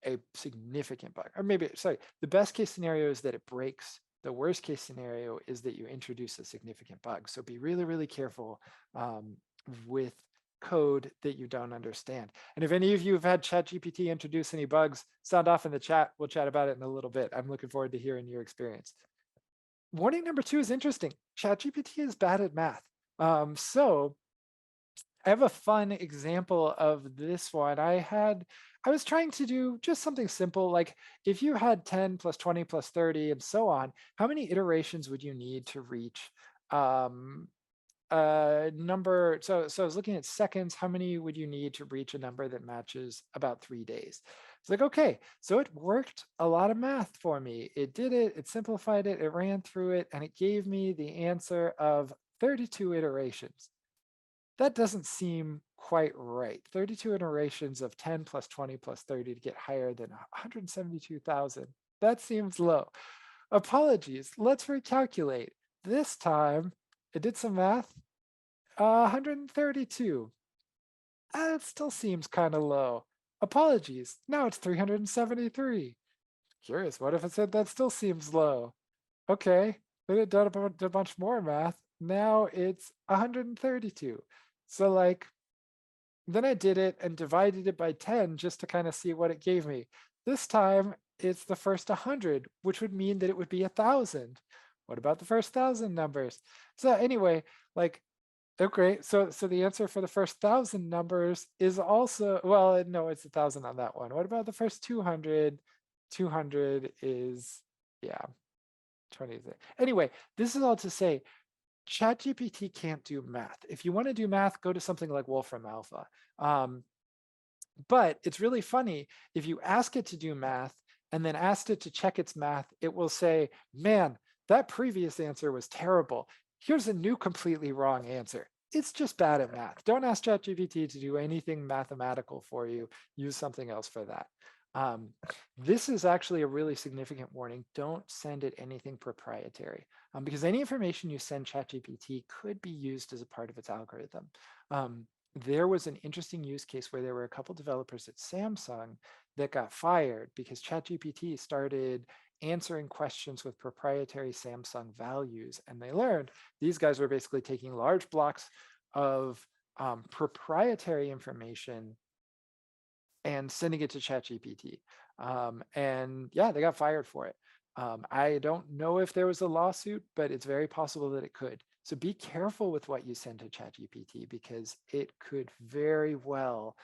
a significant bug. Or maybe, sorry, the best case scenario is that it breaks. The worst case scenario is that you introduce a significant bug. So be really, really careful with code that you don't understand. And if any of you have had ChatGPT introduce any bugs, sound off in the chat. We'll chat about it in a little bit. I'm looking forward to hearing your experience. Warning number 2 is interesting. ChatGPT is bad at math. So I have a fun example of this one. I was trying to do just something simple, like if you had 10 plus 20 plus 30 and so on, how many iterations would you need to reach number? So I was looking at seconds. How many would you need to reach a number that matches about 3 days? It's like, okay, so it worked a lot of math for me. It did it, it simplified it, it ran through it, and it gave me the answer of 32 iterations. That doesn't seem quite right. 32 iterations of 10 plus 20 plus 30 to get higher than 172,000. That seems low. Apologies, let's recalculate. This time, it did some math. 132. It still seems kind of low. Apologies, now it's 373. Curious, what if it said that still seems low? Okay, then it did a bunch more math. Now it's 132. So like, then I did it and divided it by 10 just to kind of see what it gave me. This time it's the first 100, which would mean that it would be 1,000. What about the first 1,000 numbers? So anyway, like, okay, so the answer for the first 1,000 numbers is also, well, no, it's 1,000 on that one. What about the first 200? 200 is, yeah, 20. Anyway, this is all to say, ChatGPT can't do math. If you want to do math, go to something like Wolfram Alpha. But it's really funny, if you ask it to do math and then asked it to check its math, it will say, man, that previous answer was terrible. Here's a new completely wrong answer. It's just bad at math. Don't ask ChatGPT to do anything mathematical for you. Use something else for that. This is actually a really significant warning. Don't send it anything proprietary because any information you send ChatGPT could be used as a part of its algorithm. There was an interesting use case where there were a couple developers at Samsung that got fired because ChatGPT started answering questions with proprietary Samsung values. And they learned these guys were basically taking large blocks of proprietary information and sending it to ChatGPT. And yeah, they got fired for it. I don't know if there was a lawsuit, but it's very possible that it could. So be careful with what you send to ChatGPT because it could very well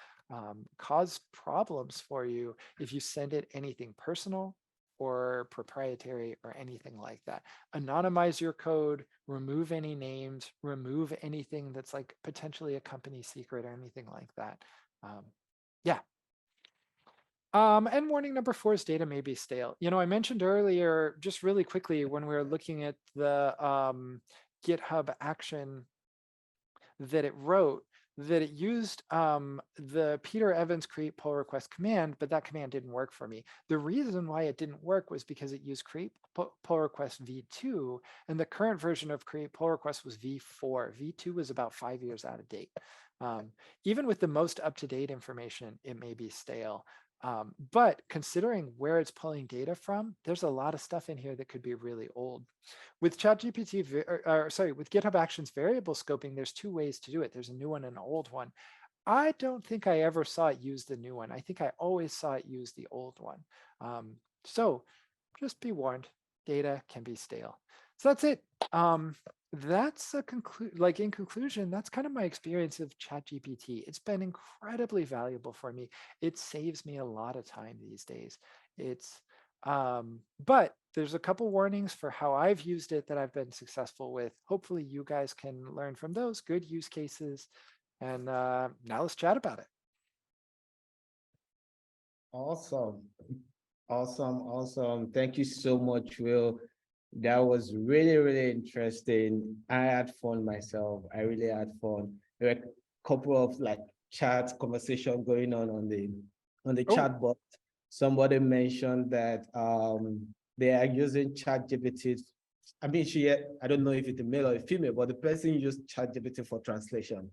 cause problems for you if you send it anything personal or proprietary or anything like that. Anonymize your code, remove any names, remove anything that's like potentially a company secret or anything like that. Yeah. And warning number 4 is data may be stale. I mentioned earlier, just really quickly, when we were looking at the GitHub action that it wrote, that it used the Peter Evans create pull request command, but that command didn't work for me. The reason why it didn't work was because it used create pull request v2, and the current version of create pull request was v4. v2 was about 5 years out of date. Even with the most up-to-date information, it may be stale. But considering where it's pulling data from, there's a lot of stuff in here that could be really old. With ChatGPT, with GitHub Actions variable scoping, there's 2 ways to do it. There's a new one and an old one. I don't think I ever saw it use the new one. I think I always saw it use the old one. So just be warned, data can be stale. So that's it. That's a in conclusion, that's kind of my experience of ChatGPT. It's been incredibly valuable for me. It saves me a lot of time these days. But there's a couple warnings for how I've used it that I've been successful with. Hopefully you guys can learn from those good use cases. And now let's chat about it. Awesome. Awesome, awesome. Thank you so much, Will. That was really, really interesting. I had fun myself. I really had fun. There were a couple of like chat conversation going on the Oh, chat bot. Somebody mentioned that they are using ChatGPT. I mean, I don't know if it's a male or a female, but the person used ChatGPT for translation.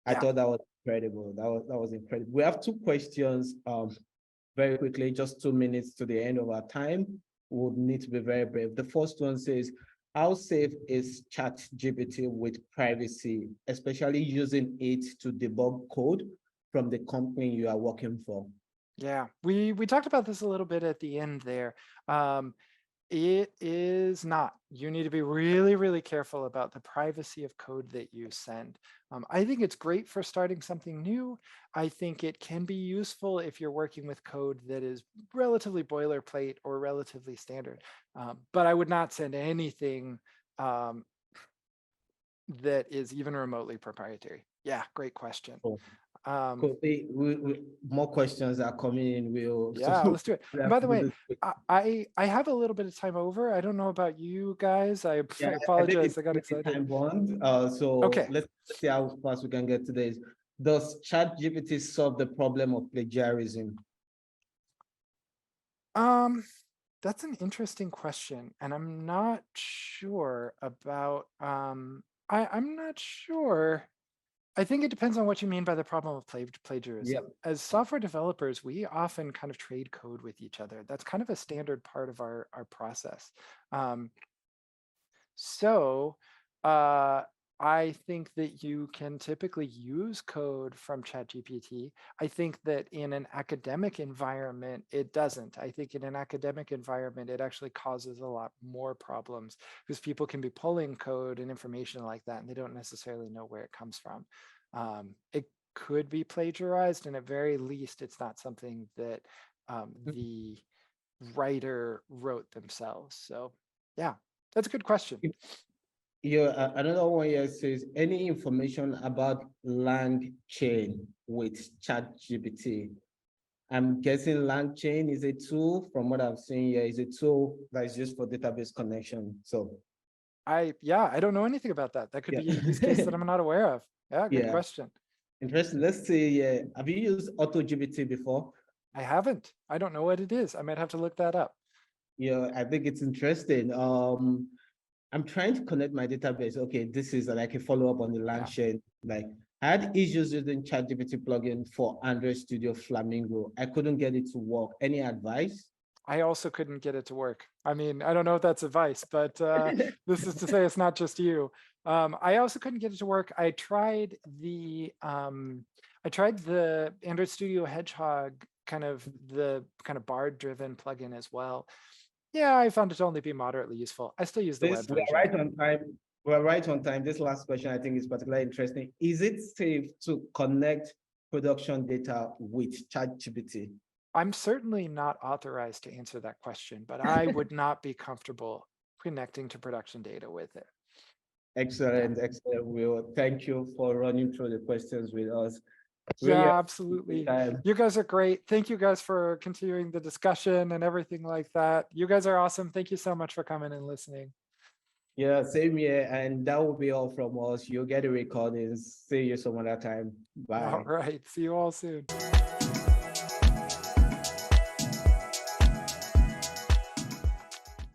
I yeah. thought that was incredible. That was incredible. We have two questions. Very quickly, just 2 minutes to the end of our time. We would need to be very brave. The first one says, how safe is ChatGPT with privacy, especially using it to debug code from the company you are working for? Yeah, we talked about this a little bit at the end there. It is not. You need to be really, really careful about the privacy of code that you send. I think it's great for starting something new. I think it can be useful if you're working with code that is relatively boilerplate or relatively standard. But I would not send anything that is even remotely proprietary. Yeah, great question. Cool. Um, Cool. More questions are coming in. Yeah, let's do it. We And have by to the do way, this quick. I have a little bit of time over. I don't know about you guys. I Yeah, I think apologize. it's I got really excited. time bond. So Okay. let's see how fast we can get to this. Does ChatGPT solve the problem of plagiarism? Um, that's an interesting question, and I'm not sure about I'm not sure. I think it depends on what you mean by the problem of Yeah. plagiarism. As software developers, we often kind of trade code with each other. That's kind of a standard part of our process. Um, So uh, I think that you can typically use code from ChatGPT. I think that in an academic environment, it doesn't. I think in an academic environment, it actually causes a lot more problems because people can be pulling code and information like that, and they don't necessarily know where it comes from. It could be plagiarized, and at very least, it's not something that the writer wrote themselves. So yeah, that's a good question. Yeah, another one here says, any information about lang chain with ChatGPT? I'm guessing LangChain is a tool, from what I've seen here, is a tool that is used for database connection. So Yeah, I don't know anything about that. That could yeah. be a use case that I'm not aware of. Yeah, good Yeah, question. interesting. Let's see. Yeah, have you used AutoGPT before? I haven't. I don't know what it is. I might have to look that up. Yeah, I think it's interesting. I'm trying to connect my database. Okay, this is like a follow-up on the Yeah. LangChain. Like, I had issues using ChatGPT plugin for Android Studio Flamingo. I couldn't get it to work. Any advice? I also couldn't get it to work. I mean, I don't know if that's advice, but this is to say it's not just you. I also couldn't get it to work. I tried the Android Studio Hedgehog the kind of Bard driven plugin as well. Yeah, I found it to only be moderately useful. I still use the This, web we are version. right on time. We're right on time. This last question I think is particularly interesting. Is it safe to connect production data with ChatGPT? I'm certainly not authorized to answer that question, but I would not be comfortable connecting to production data with it. Yeah. Excellent, excellent, Will. Thank you for running through the questions with us. Really Yeah, appreciate absolutely. the time. You guys are great. Thank you guys for continuing the discussion and everything like that. You guys are awesome. Thank you so much for coming and listening. Yeah, same here. And that will be all from us. You'll get the recordings. See you some other time. All Bye. right. See you all soon.